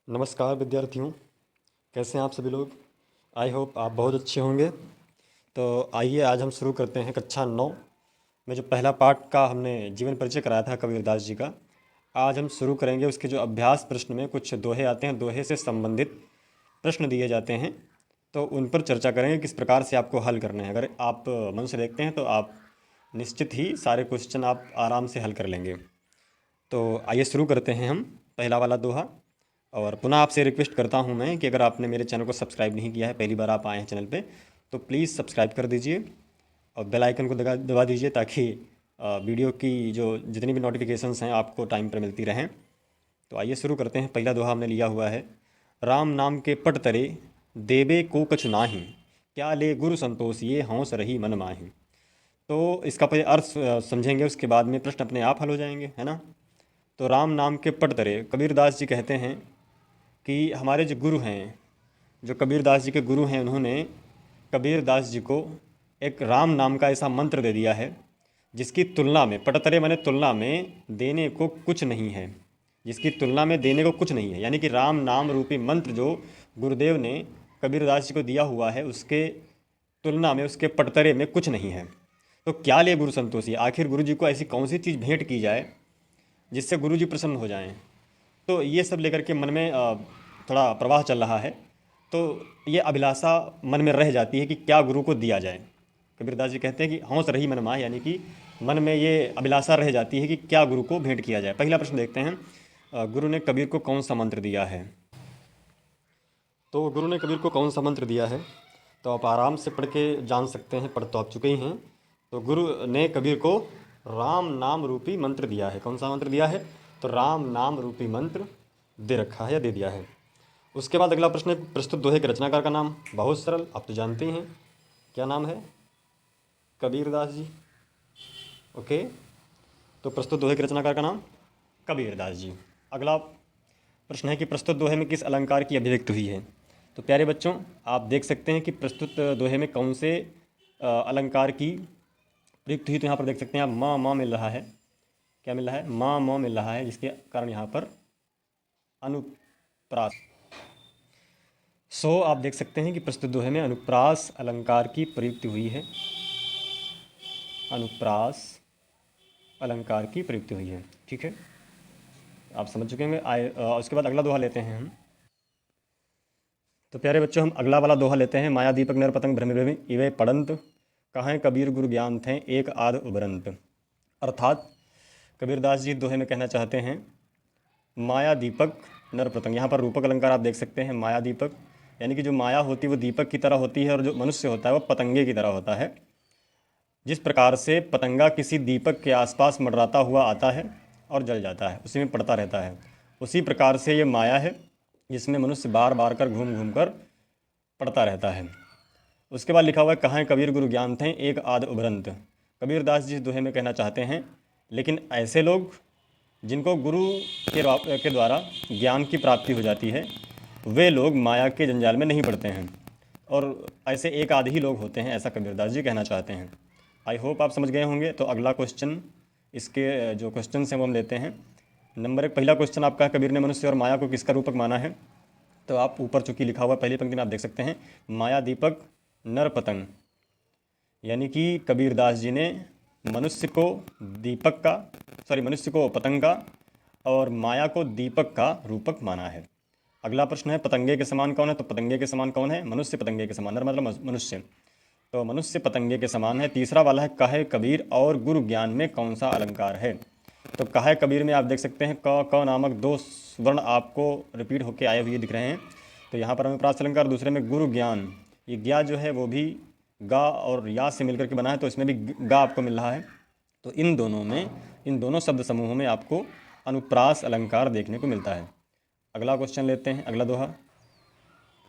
नमस्कार विद्यार्थियों, कैसे हैं आप सभी लोग। आई होप आप बहुत अच्छे होंगे। तो आइए आज हम शुरू करते हैं कक्षा 9 में जो पहला पाठ का हमने जीवन परिचय कराया था कबीरदास जी का। आज हम शुरू करेंगे उसके जो अभ्यास प्रश्न में कुछ दोहे आते हैं, दोहे से संबंधित प्रश्न दिए जाते हैं, तो उन पर चर्चा करेंगे किस प्रकार से आपको हल करने हैं। अगर आप मन से देखते हैं तो आप निश्चित ही सारे क्वेश्चन आप आराम से हल कर लेंगे। तो आइए शुरू करते हैं हम पहला वाला दोहा। और पुनः आपसे रिक्वेस्ट करता हूं मैं कि अगर आपने मेरे चैनल को सब्सक्राइब नहीं किया है, पहली बार आप आए हैं चैनल पे, तो प्लीज़ सब्सक्राइब कर दीजिए और बेल आइकन को दबा दबा दीजिए ताकि वीडियो की जो जितनी भी नोटिफिकेशंस हैं आपको टाइम पर मिलती रहें। तो आइए शुरू करते हैं। पहला दोहा हमने लिया हुआ है, राम नाम के पट तरे देवे को कछु नाही, क्या ले गुरु संतोष ये हौस रही मन माही। तो इसका पहले अर्थ समझेंगे, उसके बाद में प्रश्न अपने आप हल हो जाएंगे, है ना। तो राम नाम के पट तरे, कबीरदास जी कहते हैं कि हमारे जो गुरु हैं, जो कबीरदास जी के गुरु हैं, उन्होंने कबीरदास जी को एक राम नाम का ऐसा मंत्र दे दिया है जिसकी तुलना में, पटतरे माने तुलना में, देने को कुछ नहीं है। जिसकी तुलना में देने को कुछ नहीं है, यानी कि राम नाम रूपी मंत्र जो गुरुदेव ने कबीरदास जी को दिया हुआ है, उसके तुलना में, उसके पटतरे में कुछ नहीं है। तो क्या ले गुरु संतोषी, आखिर गुरु जी को ऐसी कौन सी चीज़ भेंट की जाए जिससे गुरु जी प्रसन्न हो जाएं। तो ये सब लेकर के मन में थोड़ा प्रवाह चल रहा है। तो ये अभिलाषा मन में रह जाती है कि क्या गुरु को दिया जाए। कबीरदास जी कहते हैं कि हौस रही मन माह, यानी कि मन में ये अभिलाषा रह जाती है कि क्या गुरु को भेंट किया जाए। पहला प्रश्न देखते हैं, गुरु ने कबीर को कौन सा मंत्र दिया है। तो गुरु ने कबीर को कौन सा मंत्र दिया है तो आप आराम से पढ़ के जान सकते हैं, पढ़ तो आप चुके ही हैं। तो गुरु ने कबीर को राम नाम रूपी मंत्र दिया है। कौन सा मंत्र दिया है, तो राम नाम रूपी मंत्र दे रखा है या दे दिया है। उसके बाद अगला प्रश्न है, प्रस्तुत दोहे के रचनाकार का नाम। बहुत सरल, आप तो जानते ही हैं, क्या नाम है, कबीरदास जी। ओके, तो प्रस्तुत दोहे के रचनाकार का नाम कबीरदास जी। अगला प्रश्न है कि प्रस्तुत दोहे में किस अलंकार की अभिव्यक्ति हुई है। तो प्यारे बच्चों, आप देख सकते हैं कि प्रस्तुत दोहे में कौन से अलंकार की प्रयुक्त हुई। तो यहाँ पर देख सकते हैं आप, माँ माँ मिल रहा है, क्या मिल रहा है, माँ माँ मिल रहा है, जिसके कारण यहाँ पर अनुप्रास। आप देख सकते हैं कि प्रस्तुत दोहे में अनुप्रास अलंकार की प्रयुक्ति हुई है, अनुप्रास अलंकार की प्रयुक्ति हुई है। ठीक है, आप समझ चुके होंगे। उसके बाद अगला दोहा लेते हैं हम। तो प्यारे बच्चों, हम अगला वाला दोहा लेते हैं, माया दीपक नर पतंग भ्रम भ्रमि इवे पड़ंत, कहाँ कबीर गुरु ज्ञान थे एक आध उभरंत। अर्थात कबीरदास जी दोहे में कहना चाहते हैं, माया दीपक नर पतंग, यहाँ पर रूपक अलंकार आप देख सकते हैं। माया दीपक यानी कि जो माया होती है वो दीपक की तरह होती है, और जो मनुष्य होता है वो पतंगे की तरह होता है। जिस प्रकार से पतंगा किसी दीपक के आसपास मंडराता हुआ आता है और जल जाता है, उसी में पड़ता रहता है, उसी प्रकार से ये माया है जिसमें मनुष्य बार बार कर घूम घूम कर पड़ता रहता है। उसके बाद लिखा हुआ है, कहाँ कबीर गुरु ज्ञान थे एक आध उभरंत। कबीरदास जी दोहे में कहना चाहते हैं, लेकिन ऐसे लोग जिनको गुरु के द्वारा ज्ञान की प्राप्ति हो जाती है, वे लोग माया के जंजाल में नहीं पड़ते हैं, और ऐसे एक आध ही लोग होते हैं, ऐसा कबीरदास जी कहना चाहते हैं। आई होप आप समझ गए होंगे। तो अगला क्वेश्चन, इसके जो क्वेश्चन हैं वो हम लेते हैं। नंबर 1, पहला क्वेश्चन आपका है, कबीर ने मनुष्य और माया को किसका रूपक माना है। तो आप ऊपर चूँकि लिखा हुआ पहली पंक्ति में आप देख सकते हैं, माया दीपक नर पतंग, यानी कि कबीरदास जी ने मनुष्य को मनुष्य को पतंग का और माया को दीपक का रूपक माना है। अगला प्रश्न है, पतंगे के समान कौन है। तो पतंगे के समान कौन है, मनुष्य पतंगे के समान, नर मतलब मनुष्य, तो मनुष्य पतंगे के समान है। तीसरा वाला है, कहे कबीर और गुरु ज्ञान में कौन सा अलंकार है। तो कहे कबीर में आप देख सकते हैं, क नामक 2 वर्ण आपको रिपीट होकर आए हुए दिख रहे हैं। तो यहाँ पर हमें प्रास अलंकार। दूसरे में गुरु ज्ञान, ये ज्ञा जो है वो भी गा और या से मिलकर के बना है, तो इसमें भी गा आपको मिल रहा है। तो इन दोनों शब्द समूहों में आपको अनुप्रास अलंकार देखने को मिलता है। अगला क्वेश्चन लेते हैं, अगला दोहा।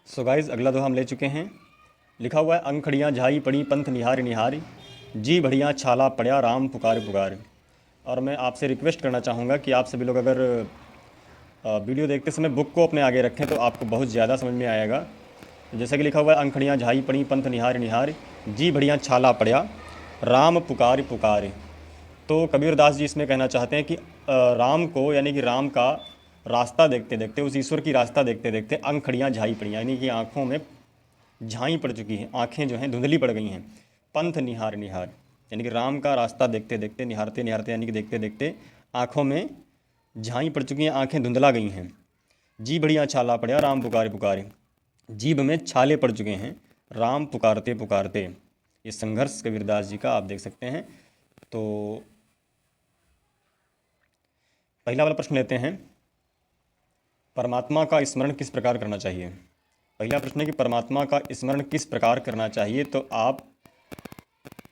सो गाइस, अगला दोहा हम ले चुके हैं। लिखा हुआ है, अंखड़ियाँ झाई पड़ी पंथ निहारी निहारी, जी बढ़िया छाला पड़या राम पुकार पुकार। और मैं आपसे रिक्वेस्ट करना चाहूँगा कि आप सभी लोग अगर वीडियो देखते समय बुक को अपने आगे रखें तो आपको बहुत ज़्यादा समझ में आएगा। जैसा कि लिखा हुआ है, अंखड़ियाँ झाई पड़ी पंथ निहारी निहारी, जी बढ़िया छाला पड़या राम पुकार पुकार। तो कबीरदास जी इसमें कहना चाहते हैं कि राम को, यानी कि राम का रास्ता देखते देखते, उस ईश्वर की रास्ता देखते देखते अंखड़ियाँ झाई पड़ी, यानी कि आँखों में झाई पड़ चुकी हैं, आँखें जो हैं धुंधली पड़ गई हैं। पंथ निहार निहार, यानी कि राम का रास्ता देखते देखते, निहारते निहारते, यानी कि देखते देखते आँखों में झाई पड़ चुकी हैं, आँखें धुंधला गई हैं। जी बढ़िया छाला पड़ा, राम पुकारे पुकारे, जीभ में छाले पड़ चुके हैं, राम पुकारते पुकारते। ये संघर्ष कबीरदास जी का आप देख सकते हैं। तो पहला वाला प्रश्न लेते हैं, परमात्मा का स्मरण किस प्रकार करना चाहिए। पहला प्रश्न है कि परमात्मा का स्मरण किस प्रकार करना चाहिए। तो आप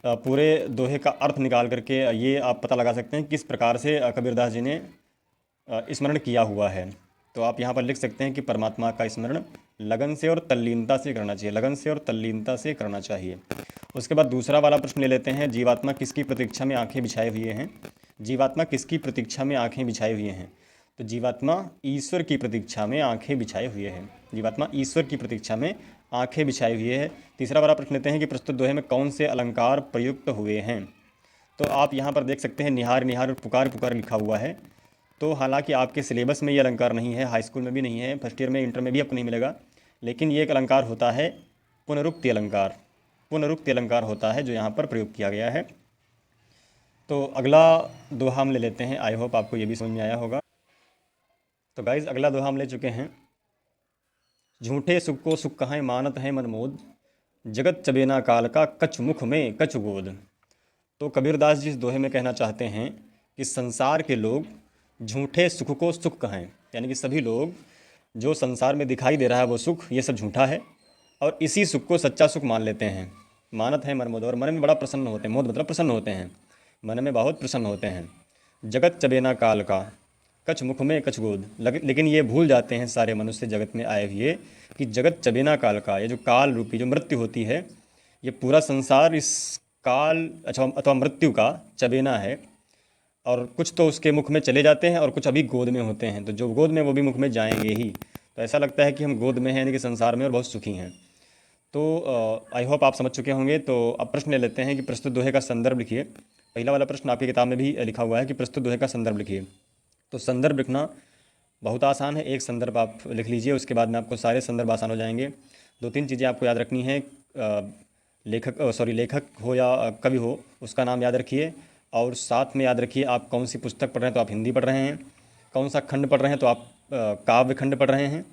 पूरे दोहे का अर्थ निकाल करके ये आप पता लगा सकते हैं किस प्रकार से कबीरदास जी ने स्मरण किया हुआ है। तो आप यहाँ पर लिख सकते हैं कि परमात्मा का स्मरण लगन से और तल्लीनता से करना चाहिए, लगन से और तल्लीनता से करना चाहिए। उसके बाद दूसरा वाला प्रश्न ले लेते हैं, जीवात्मा किसकी प्रतीक्षा में आंखें बिछाए हुए हैं। जीवात्मा किसकी प्रतीक्षा में आंखें बिछाए हुए हैं। तो जीवात्मा ईश्वर की प्रतीक्षा में आंखें बिछाए हुए हैं, जीवात्मा ईश्वर की प्रतीक्षा में आंखें बिछाए हुए हैं। तीसरा वाला प्रश्न लेते हैं कि प्रस्तुत दोहे में कौन से अलंकार प्रयुक्त हुए हैं। तो आप यहाँ पर देख सकते हैं निहार निहार और पुकार पुकार लिखा हुआ है। तो हालांकि आपके सिलेबस में ये अलंकार नहीं है, हाई स्कूल में भी नहीं है, फर्स्ट ईयर में इंटर में भी आपको नहीं मिलेगा, लेकिन ये एक अलंकार होता है पुनरुक्ति अलंकार, पुनरुक्ति अलंकार होता है जो यहाँ पर प्रयोग किया गया है। तो अगला दोहा हम ले लेते हैं, आई होप आपको ये भी समझ में आया होगा। तो गाइज़ अगला दोहा हम ले चुके हैं, झूठे सुख को सुख कहाँ मानत है मनमोद, जगत चबेना काल का कछ मुख में कछ गोद। तो कबीरदास जी इस दोहे में कहना चाहते हैं कि संसार के लोग झूठे सुख को सुख कहें, यानी कि सभी लोग जो संसार में दिखाई दे रहा है वो सुख, ये सब झूठा है, और इसी सुख को सच्चा सुख मान लेते हैं। मानत है मनमोद, और मन में बड़ा प्रसन्न होते हैं, मोद मतलब प्रसन्न होते हैं, मन में बहुत प्रसन्न होते हैं। जगत चबेना काल का कछ मुख में कछ गोद, लेकिन ये भूल जाते हैं सारे मनुष्य जगत में आए हुए कि जगत चबेना काल का, ये जो काल रूपी जो मृत्यु होती है, ये पूरा संसार इस काल अथवा मृत्यु का चबेना है, और कुछ तो उसके मुख में चले जाते हैं और कुछ अभी गोद में होते हैं। तो जो गोद में वो भी मुख में जाएंगे ही। तो ऐसा लगता है कि हम गोद में हैं, यानी कि संसार में, और बहुत सुखी हैं। तो आई होप आप समझ चुके होंगे। तो अब प्रश्न ले लेते हैं कि प्रस्तुत दोहे का संदर्भ लिखिए। पहला वाला प्रश्न आपकी किताब में भी लिखा हुआ है कि प्रस्तुत दोहे का संदर्भ लिखिए। तो संदर्भ लिखना बहुत आसान है, एक संदर्भ आप लिख लीजिए, उसके बाद में आपको सारे संदर्भ आसान हो जाएंगे। दो तीन चीज़ें आपको याद रखनी है, लेखक हो या कवि हो, उसका नाम याद रखिए, और साथ में याद रखिए आप कौन सी पुस्तक पढ़ रहे हैं, तो आप हिंदी पढ़ रहे हैं, कौन सा खंड पढ़ रहे हैं तो आप काव्य खंड पढ़ रहे हैं,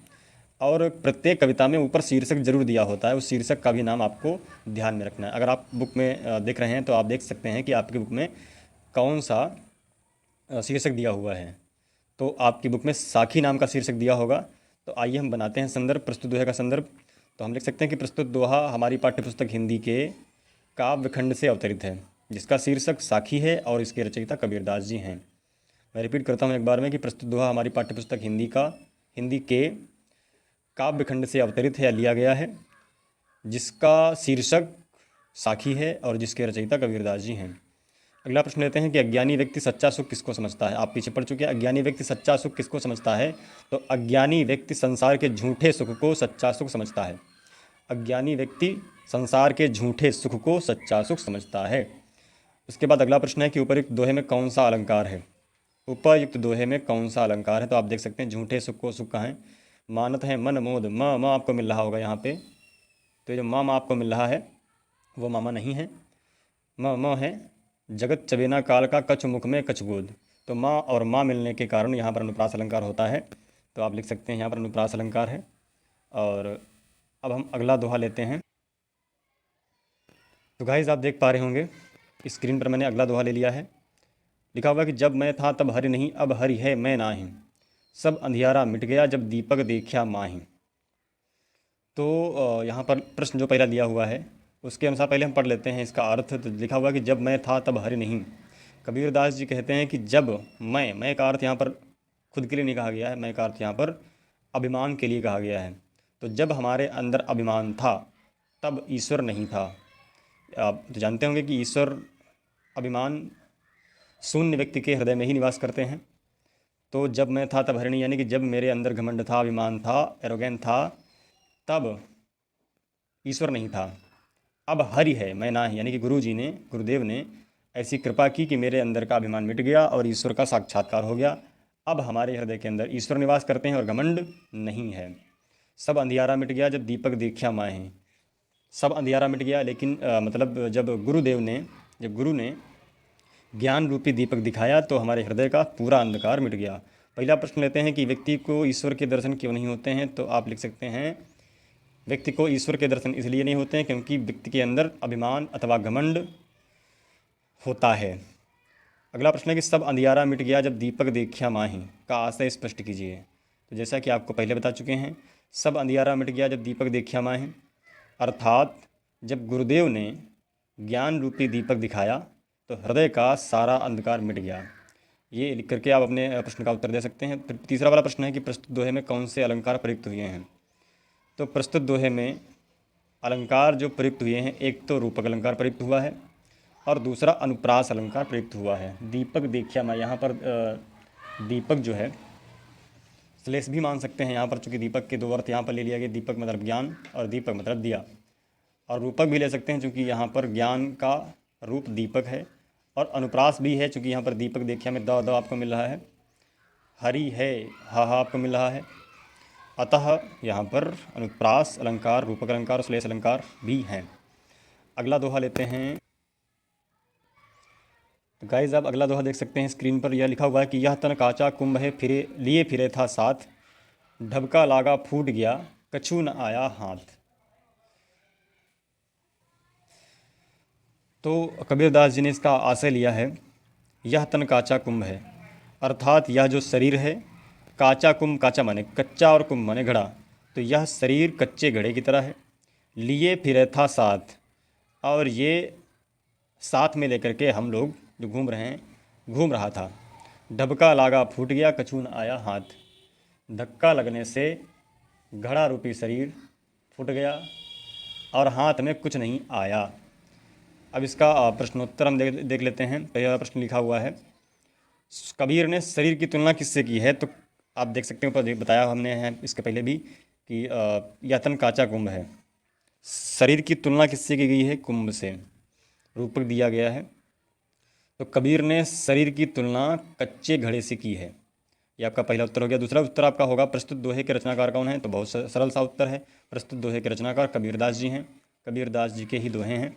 और प्रत्येक कविता में ऊपर शीर्षक जरूर दिया होता है, उस शीर्षक का भी नाम आपको ध्यान में रखना है। अगर आप बुक में देख रहे हैं तो आप देख सकते हैं कि आपकी बुक में कौन सा शीर्षक दिया हुआ है। तो आपकी बुक में साखी नाम का शीर्षक दिया होगा। तो आइए हम बनाते हैं संदर्भ, प्रस्तुत दोहे का संदर्भ। तो हम लिख सकते हैं कि प्रस्तुत दोहा हमारी पाठ्यपुस्तक हिंदी के काव्य खंड से अवतरित है, जिसका शीर्षक साखी है और इसके रचयिता कबीरदास जी हैं। मैं रिपीट करता हूँ एक बार में कि प्रस्तुत दोहा हमारी पाठ्यपुस्तक हिंदी के काव्य खंड से अवतरित है या लिया गया है, जिसका शीर्षक साखी है और जिसके रचयिता कबीरदास जी हैं। अगला प्रश्न लेते हैं कि अज्ञानी व्यक्ति सच्चा सुख किसको समझता है। आप पीछे पढ़ चुके हैं, अज्ञानी व्यक्ति सच्चा सुख किसको समझता है। तो अज्ञानी व्यक्ति संसार के झूठे सुख को सच्चा सुख समझता है। अज्ञानी व्यक्ति संसार के झूठे सुख को सच्चा सुख समझता है। उसके बाद अगला प्रश्न है कि उपयुक्त दोहे में कौन सा अलंकार है। उपयुक्त दोहे में कौन सा अलंकार है। तो आप देख सकते हैं झूठे सुख को सुख कहें मानत है मन मोद, म आपको मिल रहा होगा यहाँ पे। तो ये जो म आपको मिल रहा है वो मामा नहीं है, म है जगत चबेना काल का कछ मुख में कछ गोद। तो माँ और माँ मिलने के कारण यहाँ पर अनुप्रास अलंकार होता है। तो आप लिख सकते हैं यहाँ पर अनुप्रास अलंकार है। और अब हम अगला दोहा लेते हैं। तो गाइस आप देख पा रहे होंगे स्क्रीन पर मैंने अगला दोहा ले लिया है। लिखा हुआ कि जब मैं था तब हरि नहीं, अब हरि है मैं नाही, सब अंधियारा मिट गया जब दीपक देखा माही। तो यहाँ पर प्रश्न जो पहला दिया हुआ है उसके अनुसार पहले हम पढ़ लेते हैं इसका अर्थ। तो लिखा हुआ कि जब मैं था तब हरि नहीं। कबीरदास जी कहते हैं कि जब मैं का अर्थ यहाँ पर खुद के लिए नहीं कहा गया है, मैं का अर्थ यहाँ पर अभिमान के लिए कहा गया है। तो जब हमारे अंदर अभिमान था तब ईश्वर नहीं था। आप तो जानते होंगे कि ईश्वर अभिमान शून्य व्यक्ति के हृदय में ही निवास करते हैं। तो जब मैं था तब हरि नहीं, यानी कि जब मेरे अंदर घमंड था, अभिमान था, एरोगेंट था, तब ईश्वर नहीं था। अब हरि है मैं ना ही, यानी कि गुरुदेव ने ऐसी कृपा की कि मेरे अंदर का अभिमान मिट गया और ईश्वर का साक्षात्कार हो गया। अब हमारे हृदय के अंदर ईश्वर निवास करते हैं और घमंड नहीं है। सब अंधियारा मिट गया जब दीपक देखा माहे। सब अंधियारा मिट गया, लेकिन मतलब जब गुरु ने ज्ञान रूपी दीपक दिखाया तो हमारे हृदय का पूरा अंधकार मिट गया। पहला प्रश्न लेते हैं कि व्यक्ति को ईश्वर के दर्शन क्यों नहीं होते हैं। तो आप लिख सकते हैं, व्यक्ति को ईश्वर के दर्शन इसलिए नहीं होते हैं क्योंकि व्यक्ति के अंदर अभिमान अथवा घमंड होता है। अगला प्रश्न है कि सब अंधियारा मिट गया जब दीपक देखा माही का आशय स्पष्ट कीजिए। तो जैसा कि आपको पहले बता चुके हैं, सब अंधियारा मिट गया जब दीपक देखा माही, अर्थात जब गुरुदेव ने ज्ञान रूपी दीपक दिखाया तो हृदय का सारा अंधकार मिट गया। ये लिख करके आप अपने प्रश्न का उत्तर दे सकते हैं। फिर तीसरा वाला प्रश्न है कि प्रस्तुत दोहे में कौन से अलंकार प्रयुक्त हुए हैं। तो प्रस्तुत दोहे में अलंकार जो प्रयुक्त हुए हैं, एक तो रूपक अलंकार प्रयुक्त हुआ है और दूसरा अनुप्रास अलंकार प्रयुक्त हुआ है। दीपक देखिया मैं यहाँ पर दीपक जो है श्लेष भी मान सकते हैं यहाँ पर, चूँकि दीपक के दो अर्थ यहाँ पर ले लिया गया, दीपक मतलब ज्ञान और दीपक मतलब दिया। और रूपक भी ले सकते हैं चूँकि यहाँ पर ज्ञान का रूप दीपक है, और अनुप्रास भी है चूँकि यहाँ पर दीपक देखिया में द आपको मिल रहा है, हरि है हा आपको मिल रहा है। अतः यहाँ पर अनुप्रास अलंकार, रूपक अलंकार और श्लेष अलंकार भी हैं। अगला दोहा लेते हैं। तो गाइस आप अगला दोहा देख सकते हैं स्क्रीन पर। यह लिखा हुआ है कि यह तन काचा कुंभ है, फिरे था साथ, ढबका लागा फूट गया कछु न आया हाथ। तो कबीरदास जी ने इसका आशय लिया है, यह तन काचा कुंभ है, अर्थात यह जो शरीर है, काचा कुंभ, काचा माने कच्चा और कुंभ माने घड़ा, तो यह शरीर कच्चे घड़े की तरह है। लिए फिरे था साथ, और ये साथ में लेकर के हम लोग जो घूम रहा था। ढबका लागा फूट गया कछु न आया हाथ, धक्का लगने से घड़ा रूपी शरीर फूट गया और हाथ में कुछ नहीं आया। अब इसका प्रश्नोत्तर हम देख लेते हैं। पहला प्रश्न लिखा हुआ है, कबीर ने शरीर की तुलना किससे की है। तो आप देख सकते हैं, ऊपर बताया हमने है इसके पहले भी कि यह तन काचा कुंभ है। शरीर की तुलना किससे की गई है, कुंभ से, रूपक दिया गया है। तो कबीर ने शरीर की तुलना कच्चे घड़े से की है। ये आपका पहला उत्तर हो गया। दूसरा उत्तर आपका होगा, प्रस्तुत दोहे के रचनाकार कौन है। तो बहुत सरल सा उत्तर है, प्रस्तुत दोहे के रचनाकार कबीरदास जी हैं, कबीरदास जी के ही दोहे हैं।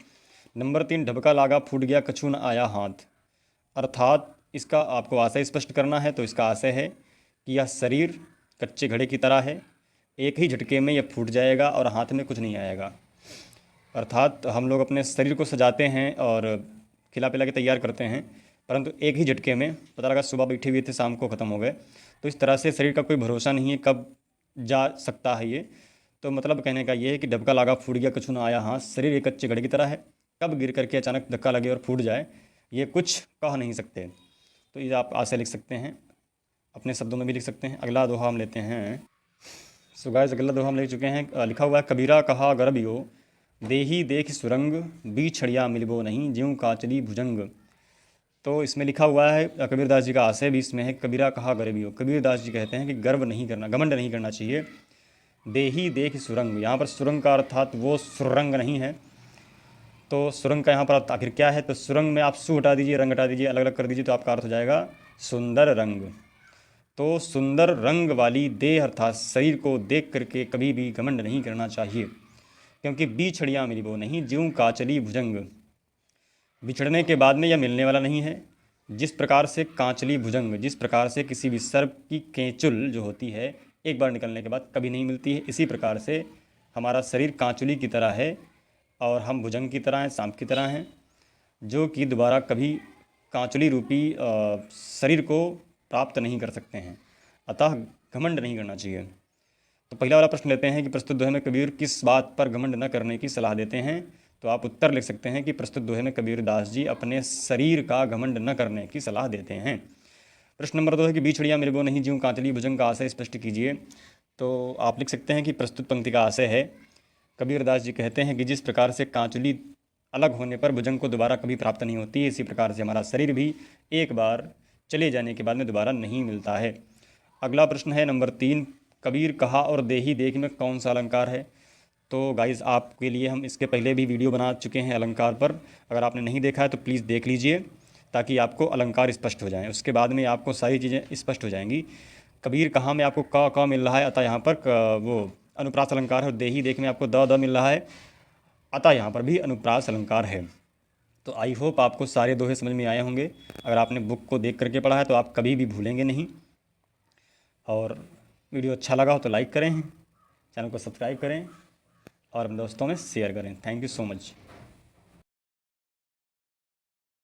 नंबर 3, ढबका लागा फूट गया कछु न आया हाथ, अर्थात इसका आपको आशय स्पष्ट करना है। तो इसका आशय है कि यह शरीर कच्चे घड़े की तरह है, एक ही झटके में यह फूट जाएगा और हाथ में कुछ नहीं आएगा। अर्थात हम लोग अपने शरीर को सजाते हैं और खिला पिला के तैयार करते हैं, परंतु एक ही झटके में पता लगा सुबह बैठे हुए थे शाम को ख़त्म हो गए। तो इस तरह से शरीर का कोई भरोसा नहीं है कब जा सकता है ये। तो मतलब कहने का ये है कि ढबका लागा फूट गया कछु ना आया हाथ, शरीर एक कच्चे घड़े की तरह है, कब गिर करके अचानक धक्का लगे और फूट जाए ये कुछ कह नहीं सकते। तो ये आप आशय लिख सकते हैं, अपने शब्दों में भी लिख सकते हैं। अगला दोहा हम लेते हैं। सो गाइस अगला दोहा हम ले चुके हैं। लिखा हुआ है, कबीरा कहा गरबियो देही देख सुरंग, बीछड़िया मिलबो नहीं ज्यों काचली भुजंग। तो इसमें लिखा हुआ है, कबीरदास जी का आशय भी इसमें है, कबीरा कहा गरबियो, कबीरदास जी कहते हैं कि गर्व नहीं करना, घमंड नहीं करना चाहिए। देही देख सुरंग, यहाँ पर सुरंग का अर्थात वो सुरंग नहीं है। तो सुरंग का यहाँ पर अर्थ आखिर क्या है। तो सुरंग में आप सु हटा दीजिए, रंग हटा दीजिए, अलग अलग कर दीजिए, तो आपका अर्थ हो जाएगा सुंदर रंग। तो सुंदर रंग वाली देह अर्थात शरीर को देख करके कभी भी घमंड नहीं करना चाहिए, क्योंकि बीछड़ियाँ मिलिबो नहीं ज्यों काचली भुजंग, बिछड़ने के बाद में यह मिलने वाला नहीं है। जिस प्रकार से कांचली भुजंग, जिस प्रकार से किसी भी सर्प की केंचुल जो होती है एक बार निकलने के बाद कभी नहीं मिलती है, इसी प्रकार से हमारा शरीर कांचुली की तरह है और हम भुजंग की तरह हैं, सांप की तरह हैं, जो कि दोबारा कभी कांचुली रूपी शरीर को प्राप्त नहीं कर सकते हैं। अतः घमंड नहीं करना चाहिए। तो पहला वाला प्रश्न लेते हैं कि प्रस्तुत दोहे में कबीर किस बात पर घमंड न करने की सलाह देते हैं। तो आप उत्तर लिख सकते हैं कि प्रस्तुत दोहे में कबीरदास जी अपने शरीर का घमंड न करने की सलाह देते हैं। प्रश्न नंबर 2 है कि बीछड़िया मिलबो नहीं ज्यों कांचली भुजंग का आशय स्पष्ट कीजिए। तो आप लिख सकते हैं कि प्रस्तुत पंक्ति का आशय है, कबीरदास जी कहते हैं कि जिस प्रकार से कांचुली अलग होने पर भुजंग को दोबारा कभी प्राप्त नहीं होती, इसी प्रकार से हमारा शरीर भी एक बार चले जाने के बाद में दोबारा नहीं मिलता है। अगला प्रश्न है नंबर 3, कबीर कहा और देही देख में कौन सा अलंकार है। तो गाइज़ आपके लिए हम इसके पहले भी वीडियो बना चुके हैं अलंकार पर, अगर आपने नहीं देखा है तो प्लीज़ देख लीजिए। ताकि आपको अलंकार स्पष्ट हो जाएं। उसके बाद में आपको सारी चीज़ें स्पष्ट हो जाएंगी। कबीर कहाँ में आपको क मिल रहा है, अतः यहाँ पर वो अनुप्रास अलंकार है। और देही देख में आपको द मिल रहा है, अतः यहाँ पर भी अनुप्रास अलंकार है। तो आई होप आपको सारे दोहे समझ में आए होंगे। अगर आपने बुक को देख करके पढ़ा है तो आप कभी भी भूलेंगे नहीं। और वीडियो अच्छा लगा हो तो लाइक करें, चैनल को सब्सक्राइब करें और अपने दोस्तों में शेयर करें। Thank you so much.